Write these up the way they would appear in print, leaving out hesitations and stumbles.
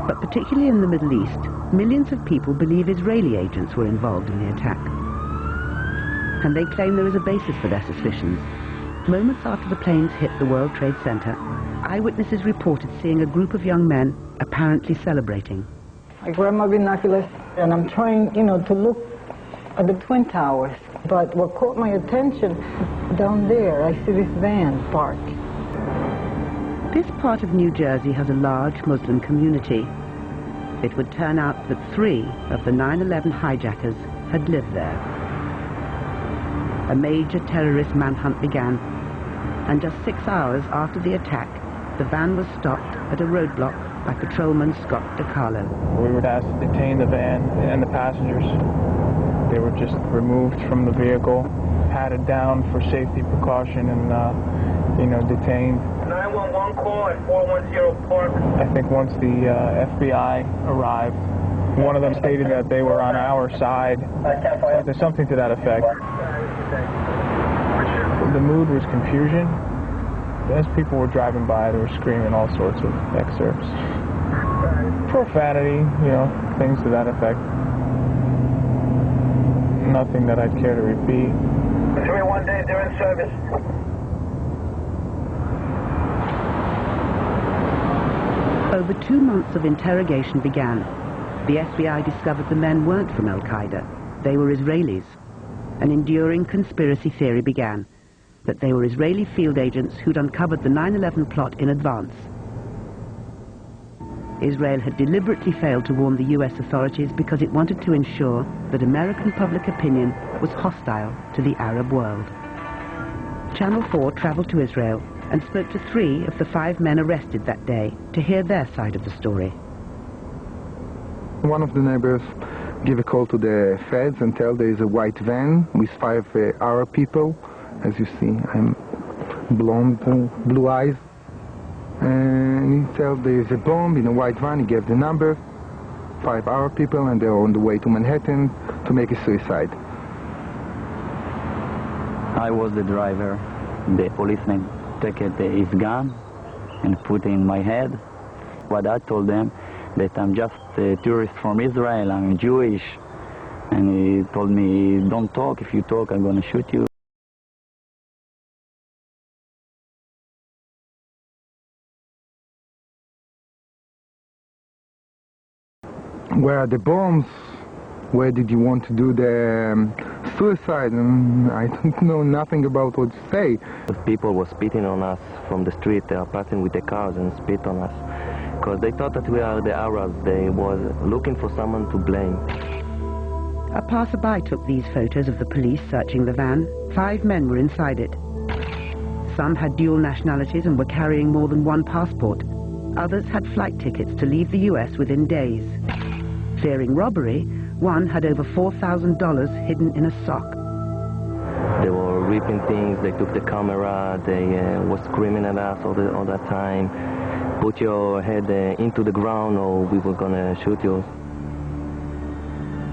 But particularly in the Middle East, millions of people believe Israeli agents were involved in the attack. And they claim there is a basis for their suspicions. Moments after the planes hit the World Trade Center, eyewitnesses reported seeing a group of young men apparently celebrating. I grab my binoculars and I'm trying, to look at the Twin Towers. But what caught my attention, down there, I see this van parked. This part of New Jersey has a large Muslim community. It would turn out that 3 of the 9/11 hijackers had lived there. A major terrorist manhunt began, and just 6 hours after the attack, the van was stopped at a roadblock by patrolman Scott DiCarlo. We were asked to detain the van and the passengers. They were just removed from the vehicle, patted down for safety precaution, and detained. 911 call at 410 Park. I think once the FBI arrived, one of them stated that they were on our side. There's something to that effect. The mood was confusion. As people were driving by, they were screaming all sorts of excerpts. Profanity, things to that effect. Nothing that I'd care to repeat. 3-1 day, they're in service. Over 2 months of interrogation began. The FBI discovered the men weren't from Al-Qaeda. They were Israelis. An enduring conspiracy theory began, that they were Israeli field agents who'd uncovered the 9/11 plot in advance. Israel had deliberately failed to warn the US authorities because it wanted to ensure that American public opinion was hostile to the Arab world. Channel 4 traveled to Israel and spoke to 3 of the 5 men arrested that day to hear their side of the story. One of the neighbors gave a call to the feds and tell there is a white van with 5 Arab people. As you see, I'm blonde, blue eyes. And he told there is a bomb in a white van. He gave the number, 5 Arab people, and they're on the way to Manhattan to make a suicide. I was the driver. The policeman took his gun and put it in my head. But I told them that I'm just a tourist from Israel, I'm Jewish. And he told me, don't talk, if you talk I'm going to shoot you. Where are the bombs? Where did you want to do the suicide? And I don't know nothing about what to say. People were spitting on us from the street. They are passing with the cars and spit on us because they thought that we are the Arabs. They were looking for someone to blame. A passerby took these photos of the police searching the van. 5 men were inside it. Some had dual nationalities and were carrying more than 1 passport. Others had flight tickets to leave the US within days. Fearing robbery, one had over $4,000 hidden in a sock. They were ripping things, they took the camera, they were screaming at us all that time. Put your head into the ground or we were gonna shoot you.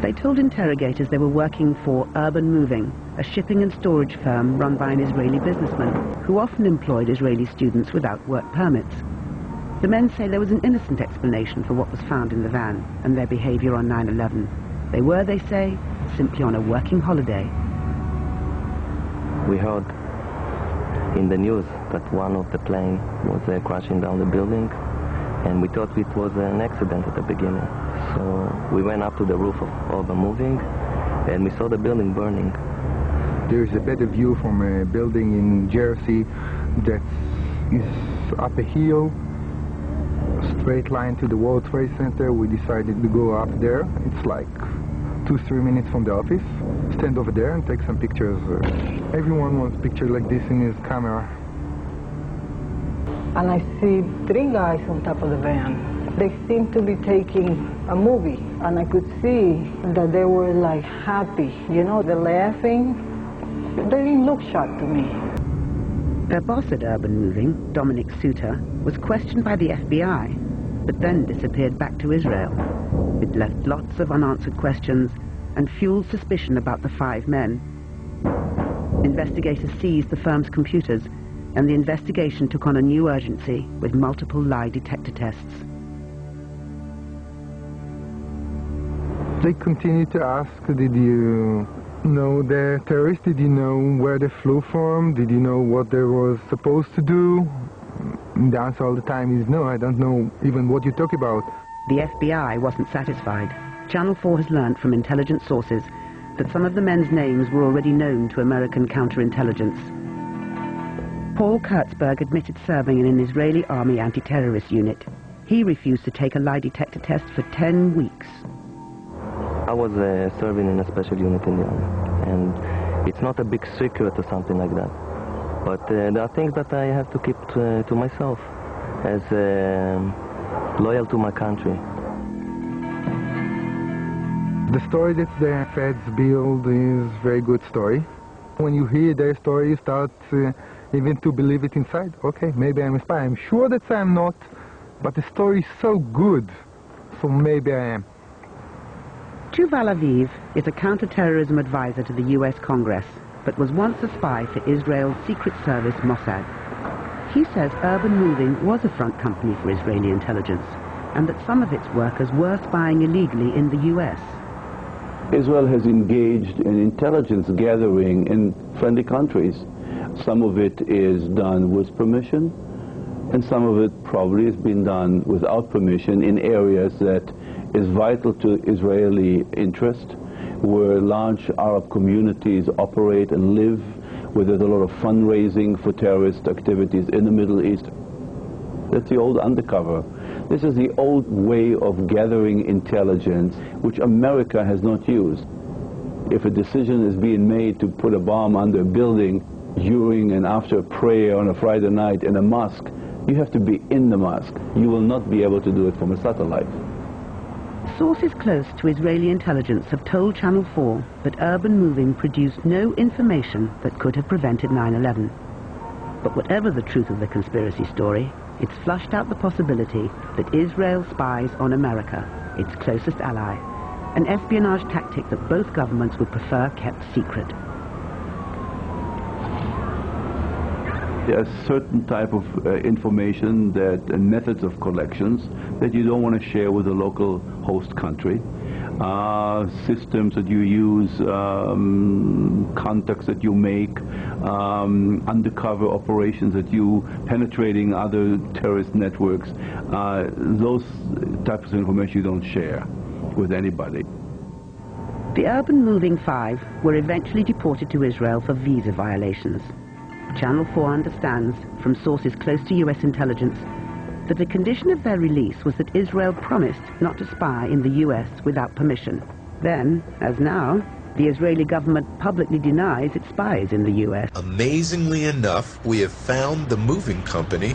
They told interrogators they were working for Urban Moving, a shipping and storage firm run by an Israeli businessman who often employed Israeli students without work permits. The men say there was an innocent explanation for what was found in the van and their behavior on 9/11. They were, they say, simply on a working holiday. We heard in the news that one of the plane was crashing down the building, and we thought it was an accident at the beginning. So we went up to the roof of a moving, and we saw the building burning. There is a better view from a building in Jersey that is up a hill, straight line to the World Trade Center. We decided to go up there. It's like 2-3 minutes from the office. Stand over there and take some pictures. Everyone wants pictures like this in his camera. And I see 3 guys on top of the van. They seem to be taking a movie, and I could see that they were like happy. They're laughing. They didn't look shocked to me. Their boss at Urban Moving, Dominic Suter, was questioned by the FBI, but then disappeared back to Israel. It left lots of unanswered questions and fueled suspicion about the 5 men. Investigators seized the firm's computers, and the investigation took on a new urgency with multiple lie detector tests. They continue to ask, did you know the terrorists? Did you know where they flew from? Did you know what they were supposed to do? The answer all the time is no, I don't know even what you talk about. The FBI wasn't satisfied. Channel 4 has learnt from intelligence sources that some of the men's names were already known to American counterintelligence. Paul Kurtzberg admitted serving in an Israeli army anti-terrorist unit. He refused to take a lie detector test for 10 weeks. I was serving in a special unit in the army, and it's not a big secret or something like that. But there are things that I have to keep to myself as loyal to my country. The story that the feds build is a very good story. When you hear their story, you start even to believe it inside. Okay, maybe I'm a spy. I'm sure that I'm not, but the story is so good, so maybe I am. Tuval Aviv is a counter-terrorism advisor to the US Congress, but was once a spy for Israel's secret service Mossad. He says Urban Moving was a front company for Israeli intelligence, and that some of its workers were spying illegally in the US. Israel has engaged in intelligence gathering in friendly countries. Some of it is done with permission, and some of it probably has been done without permission in areas that is vital to Israeli interest, where large Arab communities operate and live, where there's a lot of fundraising for terrorist activities in the Middle East. That's the old undercover. This is the old way of gathering intelligence, which America has not used. If a decision is being made to put a bomb under a building during and after a prayer on a Friday night in a mosque, you have to be in the mosque. You will not be able to do it from a satellite. Sources close to Israeli intelligence have told Channel 4 that Urban Moving produced no information that could have prevented 9/11. But whatever the truth of the conspiracy story, it's flushed out the possibility that Israel spies on America, its closest ally, an espionage tactic that both governments would prefer kept secret. There are certain type of information that and methods of collections that you don't want to share with the local host country. Systems that you use, contacts that you make, undercover operations that you penetrating other terrorist networks. Those types of information you don't share with anybody. The Urban Moving 5 were eventually deported to Israel for visa violations. Channel 4 understands, from sources close to US intelligence, that the condition of their release was that Israel promised not to spy in the US without permission. Then, as now, the Israeli government publicly denies it spies in the US. Amazingly enough, we have found the moving company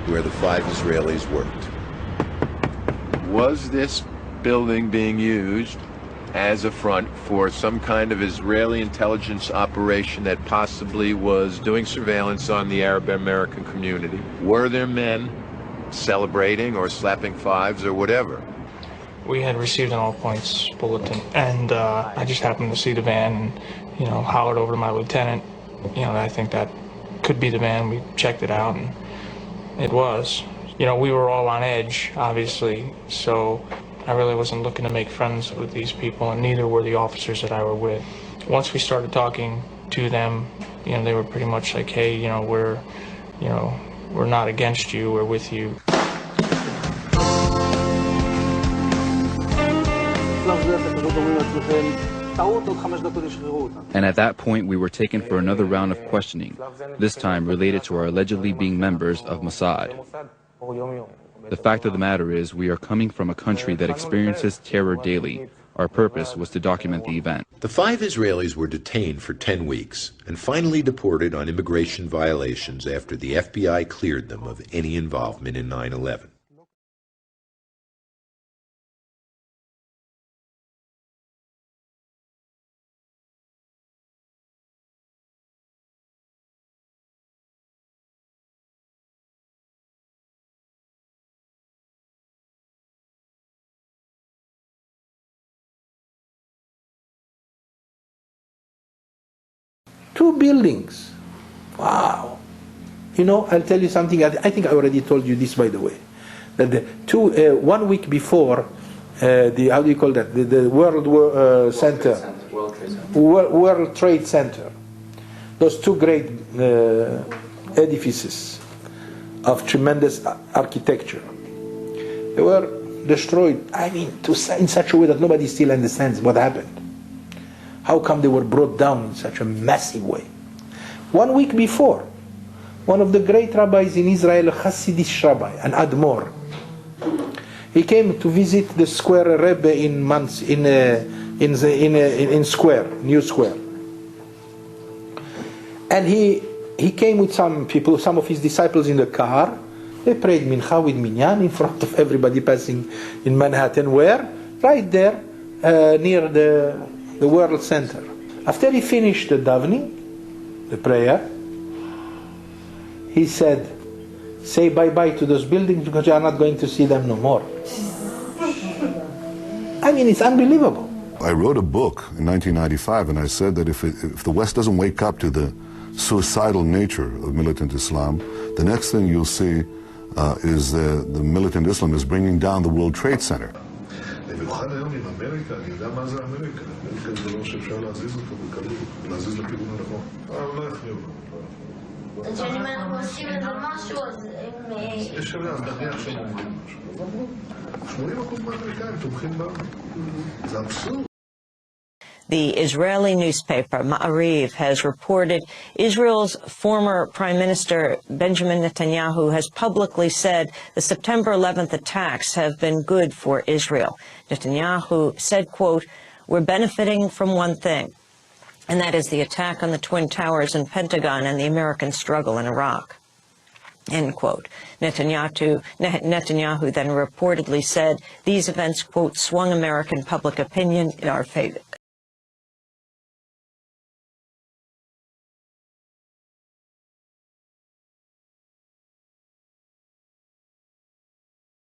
where the 5 Israelis worked. Was this building being used as a front for some kind of Israeli intelligence operation that possibly was doing surveillance on the Arab American community? Were there men celebrating or slapping fives or whatever? We had received an all-points bulletin, and I just happened to see the van and, hollered over to my lieutenant, I think that could be the van. We checked it out, and it was. We were all on edge, obviously, so I really wasn't looking to make friends with these people, and neither were the officers that I were with. Once we started talking to them, they were pretty much like, hey, we're not against you, we're with you. And at that point, we were taken for another round of questioning, this time related to our allegedly being members of Mossad. The fact of the matter is, we are coming from a country that experiences terror daily. Our purpose was to document the event. The 5 Israelis were detained for 10 weeks and finally deported on immigration violations after the FBI cleared them of any involvement in 9/11. Two buildings. Wow. I'll tell you something. I think I already told you this, by the way. That 1 week before how do you call that? The World Center, World Trade Center. Those two great edifices of tremendous architecture. They were destroyed, I mean, in such a way that nobody still understands what happened. How come they were brought down in such a massive way? 1 week before, one of the great rabbis in Israel, a Hasidic rabbi, an Admor, he came to visit the square Rebbe in Square, New Square. And he came with some people, some of his disciples in the car. They prayed mincha with minyan in front of everybody passing in Manhattan. Where? Right there, near the World Center. After he finished the davening, the prayer, he said, say bye-bye to those buildings because you are not going to see them no more. I mean, it's unbelievable. I wrote a book in 1995, and I said that if the West doesn't wake up to the suicidal nature of militant Islam, the next thing you'll see is the militant Islam is bringing down the World Trade Center. The Israeli newspaper Ma'ariv has reported Israel's former Prime Minister Benjamin Netanyahu has publicly said the September 11th attacks have been good for Israel. Netanyahu said, quote, "We're benefiting from one thing, and that is the attack on the Twin Towers and Pentagon and the American struggle in Iraq." End quote. Netanyahu then reportedly said these events, quote, swung American public opinion in our favor.